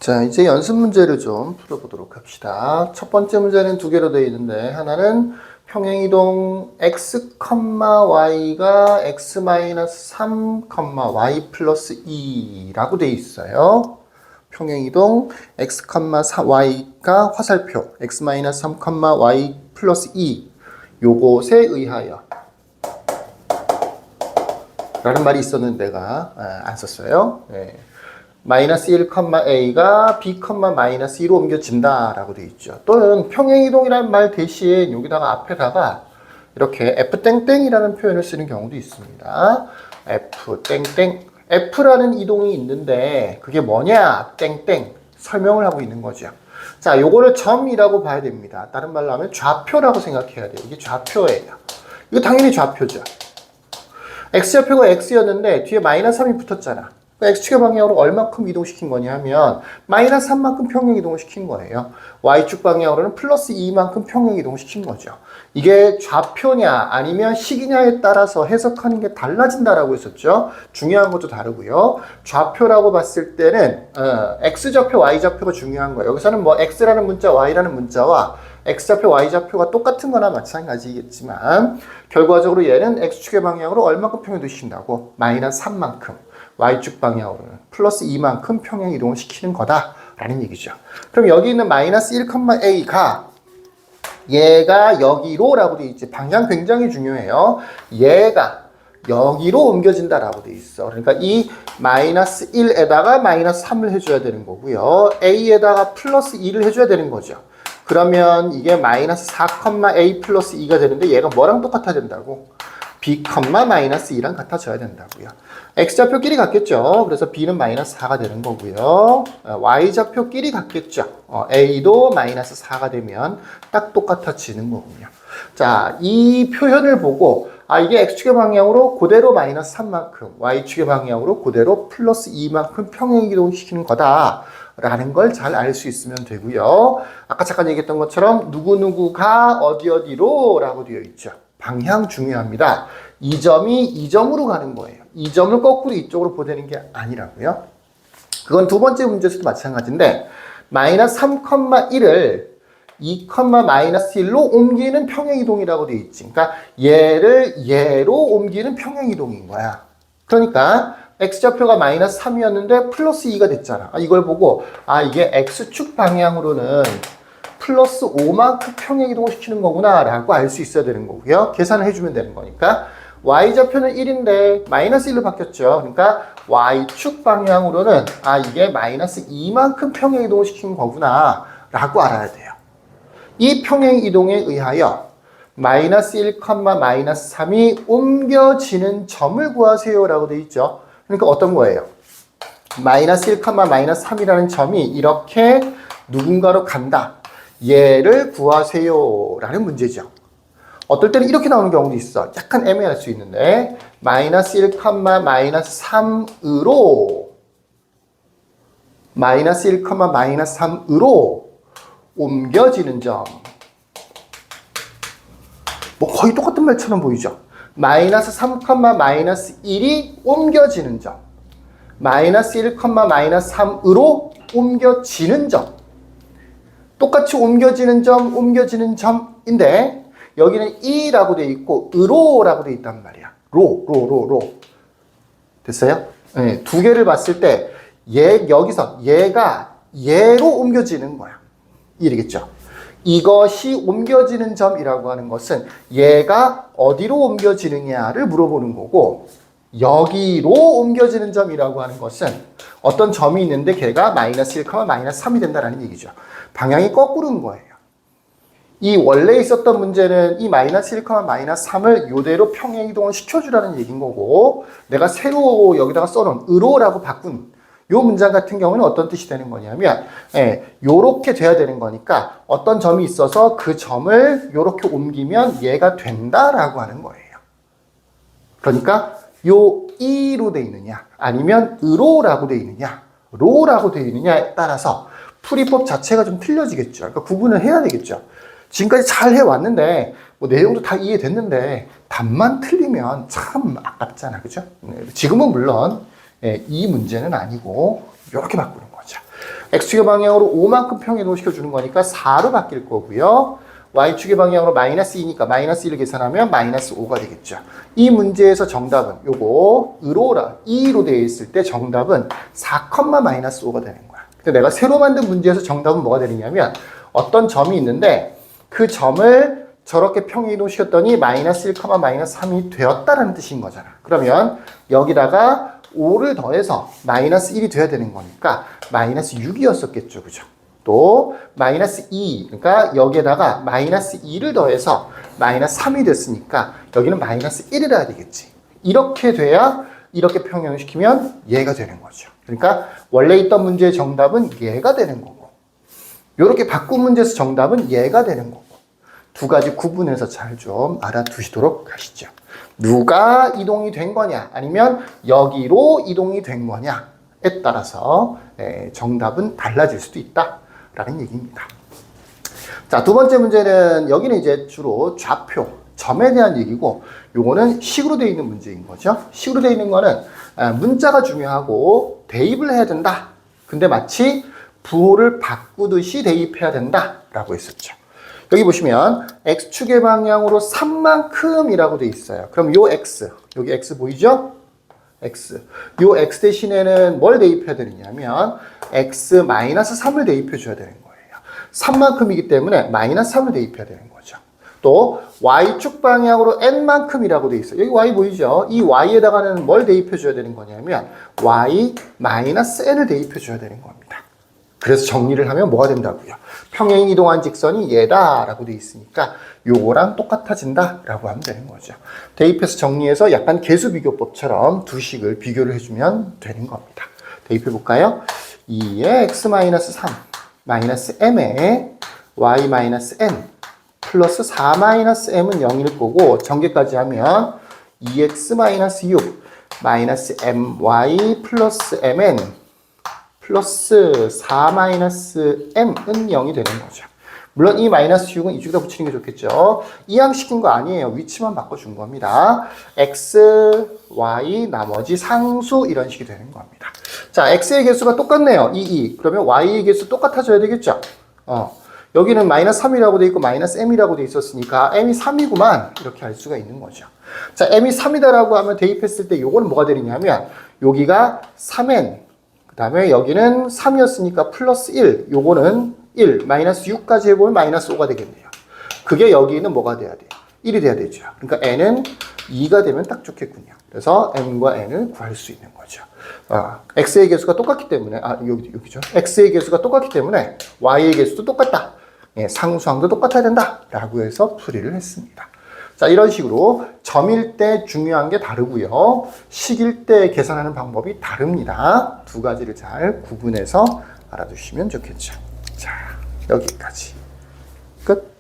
자, 이제 연습 문제를 좀 풀어보도록 합시다. 첫 번째 문제는 두 개로 되어 있는데, 하나는 평행이동 x, y가 x-3, y 플러스 2라고 되어 있어요. 평행이동 x, y가 화살표 x-3, y 플러스 2 요것에 의하여 라는 말이 있었는데 내가 안 썼어요. 네. 마이너스 1, a가 b, 마이너스 2로 옮겨진다 라고 되어 있죠. 또는 평행이동이라는 말 대신 여기다가 앞에다가 이렇게 f''이라는 표현을 쓰는 경우도 있습니다. f''. f라는 이동이 있는데 그게 뭐냐? 땡땡 설명을 하고 있는 거죠. 자, 요거를 점이라고 봐야 됩니다. 다른 말로 하면 좌표라고 생각해야 돼요. 이게 좌표예요. 이거 당연히 좌표죠. x좌표가 x였는데 뒤에 마이너스 3이 붙었잖아. x축의 방향으로 얼마큼 이동시킨 거냐 하면 마이너스 3만큼 평행 이동을 시킨 거예요. y축 방향으로는 플러스 2만큼 평행 이동을 시킨 거죠. 이게 좌표냐 아니면 식이냐에 따라서 해석하는 게 달라진다라고 했었죠. 중요한 것도 다르고요. 좌표라고 봤을 때는 x좌표, y좌표가 중요한 거예요. 여기서는 뭐 x라는 문자, y라는 문자와 x좌표, y좌표가 똑같은 거나 마찬가지겠지만 결과적으로 얘는 x축의 방향으로 얼마큼 평행 이동시킨다고? 마이너스 3만큼. y축 방향으로는 플러스 2만큼 평행 이동을 시키는 거다라는 얘기죠. 그럼 여기 있는 마이너스 1, a가 얘가 여기로 라고 되어 있지. 방향 굉장히 중요해요. 얘가 여기로 옮겨진다라고 되어 있어. 그러니까 이 마이너스 1에다가 마이너스 3을 해줘야 되는 거고요. a에다가 플러스 2를 해줘야 되는 거죠. 그러면 이게 마이너스 4, a 플러스 2가 되는데 얘가 뭐랑 똑같아야 된다고? b, 마이너스 2랑 같아져야 된다고요. x좌표끼리 같겠죠. 그래서 b는 마이너스 4가 되는 거고요. y좌표끼리 같겠죠. a도 마이너스 4가 되면 딱 똑같아지는 거군요. 자, 이 표현을 보고 이게 x축의 방향으로 그대로 마이너스 3만큼, y축의 방향으로 그대로 플러스 2만큼 평행 이동시키는 거다. 라는 걸 잘 알 수 있으면 되고요. 아까 잠깐 얘기했던 것처럼 누구누구가 어디로 라고 되어 있죠. 방향 중요합니다. 이 점이 이 점으로 가는 거예요. 이 점을 거꾸로 이쪽으로 보내는 게 아니라고요. 그건 두 번째 문제에서도 마찬가지인데 마이너스 3, 1을 2, 마이너스 1로 옮기는 평행이동이라고 되어 있지. 그러니까 얘를 얘로 옮기는 평행이동인 거야. 그러니까 x좌표가 마이너스 3이었는데 플러스 2가 됐잖아. 이걸 보고 이게 x축 방향으로는 플러스 5만큼 평행 이동을 시키는 거구나 라고 알 수 있어야 되는 거고요. 계산을 해주면 되는 거니까 y좌표는 1인데 마이너스 1로 바뀌었죠. 그러니까 y축 방향으로는 이게 마이너스 2만큼 평행 이동을 시키는 거구나 라고 알아야 돼요. 이 평행 이동에 의하여 마이너스 1, 마이너스 3이 옮겨지는 점을 구하세요 라고 되어 있죠. 그러니까 어떤 거예요? 마이너스 1, 마이너스 3이라는 점이 이렇게 누군가로 간다. 얘를 구하세요 라는 문제죠. 어떨 때는 이렇게 나오는 경우도 있어. 약간 애매할 수 있는데 마이너스 1, 마이너스 3으로 마이너스 1, 마이너스 3으로 옮겨지는 점. 뭐 거의 똑같은 말처럼 보이죠. 마이너스 3, 마이너스 1이 옮겨지는 점. 마이너스 1, 마이너스 3으로 옮겨지는 점. 똑같이 옮겨지는 점인데 여기는 이라고 되어 있고 으로라고 되어 있단 말이야. 로. 됐어요? 네, 두 개를 봤을 때 여기서 얘가 얘로 옮겨지는 거야. 이해되겠죠? 이것이 옮겨지는 점이라고 하는 것은 얘가 어디로 옮겨지느냐를 물어보는 거고 여기로 옮겨지는 점이라고 하는 것은 어떤 점이 있는데 걔가 마이너스 1, 마이너스 3이 된다는 얘기죠. 방향이 거꾸로인 거예요. 이 원래 있었던 문제는 이 마이너스 1, 마이너스 3을 요대로 평행 이동을 시켜주라는 얘기인 거고 내가 새로 여기다가 써놓은 으로라고 바꾼 요 문장 같은 경우는 어떤 뜻이 되는 거냐면 요렇게 돼야 되는 거니까 어떤 점이 있어서 그 점을 요렇게 옮기면 얘가 된다라고 하는 거예요. 그러니까 요 이로 돼 있느냐 아니면 으로라고 돼 있느냐 로라고 돼 있느냐에 따라서 풀이법 자체가 좀 틀려지겠죠. 그러니까 구분을 해야 되겠죠. 지금까지 잘 해왔는데 뭐 내용도 다 이해됐는데 답만 틀리면 참 아깝잖아. 그죠? 지금은 물론 이 문제는 아니고 이렇게 바꾸는 거죠. x축의 방향으로 5만큼 평행이동 시켜주는 거니까 4로 바뀔 거고요. y축의 방향으로 마이너스 2니까 마이너스 1을 계산하면 마이너스 5가 되겠죠. 이 문제에서 정답은 요거 으로라 2로 되어 있을 때 정답은 4, 마이너스 5가 되는 거야. 근데 내가 새로 만든 문제에서 정답은 뭐가 되느냐면 어떤 점이 있는데 그 점을 저렇게 평행이동 시켰더니 마이너스 1, 마이너스 3이 되었다라는 뜻인 거잖아. 그러면 여기다가 5를 더해서 마이너스 1이 돼야 되는 거니까 마이너스 6이었었겠죠. 그죠? 또 마이너스 2, 그러니까 여기에다가 마이너스 2를 더해서 마이너스 3이 됐으니까 여기는 마이너스 1을 해야 되겠지. 이렇게 돼야 이렇게 평행시키면 얘가 되는 거죠. 그러니까 원래 있던 문제의 정답은 얘가 되는 거고 이렇게 바꾼 문제에서 정답은 얘가 되는 거고 두 가지 구분해서 잘 좀 알아두시도록 하시죠. 누가 이동이 된 거냐 아니면 여기로 이동이 된 거냐에 따라서 정답은 달라질 수도 있다라는 얘기입니다. 자, 두 번째 문제는 여기는 이제 주로 좌표, 점에 대한 얘기고 요거는 식으로 되어 있는 문제인 거죠. 식으로 되어 있는 거는 문자가 중요하고 대입을 해야 된다. 근데 마치 부호를 바꾸듯이 대입해야 된다라고 했었죠. 여기 보시면 x축의 방향으로 3만큼이라고 돼 있어요. 그럼 요 x, 여기 x 보이죠? x. 요 x 대신에는 뭘 대입해야 되느냐면 x-3을 대입해 줘야 되는 거예요. 3만큼이기 때문에 마이너스 3을 대입해야 되는 거죠. 또 y축 방향으로 n만큼이라고 돼 있어요. 여기 y 보이죠? 이 y에다가는 뭘 대입해 줘야 되는 거냐면 y-n을 대입해 줘야 되는 겁니다. 그래서 정리를 하면 뭐가 된다고요? 평행 이동한 직선이 얘다라고 돼 있으니까 요거랑 똑같아진다라고 하면 되는 거죠. 대입해서 정리해서 약간 계수비교법처럼 두 식을 비교를 해주면 되는 겁니다. 대입해 볼까요? 2의 x-3 마이너스 m에 y-n 플러스 4-m은 0일 거고 전개까지 하면 2x-6 마이너스 my 플러스 mn 플러스 4-m은 0이 되는 거죠. 물론 이 마이너스 6은 이쪽에다 붙이는 게 좋겠죠. 이항시킨 거 아니에요. 위치만 바꿔준 겁니다. x, y, 나머지 상수 이런 식이 되는 겁니다. 자, x의 개수가 똑같네요. 2. 그러면 y의 개수 똑같아져야 되겠죠. 여기는 마이너스 3이라고 돼 있고 마이너스 m이라고 돼 있었으니까 m이 3이구만 이렇게 할 수가 있는 거죠. 자, m이 3이다라고 하면 대입했을 때 요거는 뭐가 되느냐면 여기가 3n 그 다음에 여기는 3이었으니까 플러스 1, 요거는 1, 마이너스 6까지 해보면 마이너스 5가 되겠네요. 그게 여기는 뭐가 돼야 돼요? 1이 돼야 되죠. 그러니까 n은 2가 되면 딱 좋겠군요. 그래서 m과 n을 구할 수 있는 거죠. x의 개수가 똑같기 때문에, 여기죠. x의 개수가 똑같기 때문에 y의 개수도 똑같다. 예, 상수항도 똑같아야 된다. 라고 해서 풀이를 했습니다. 자, 이런 식으로 점일 때 중요한 게 다르고요. 식일 때 계산하는 방법이 다릅니다. 두 가지를 잘 구분해서 알아두시면 좋겠죠. 자, 여기까지. 끝.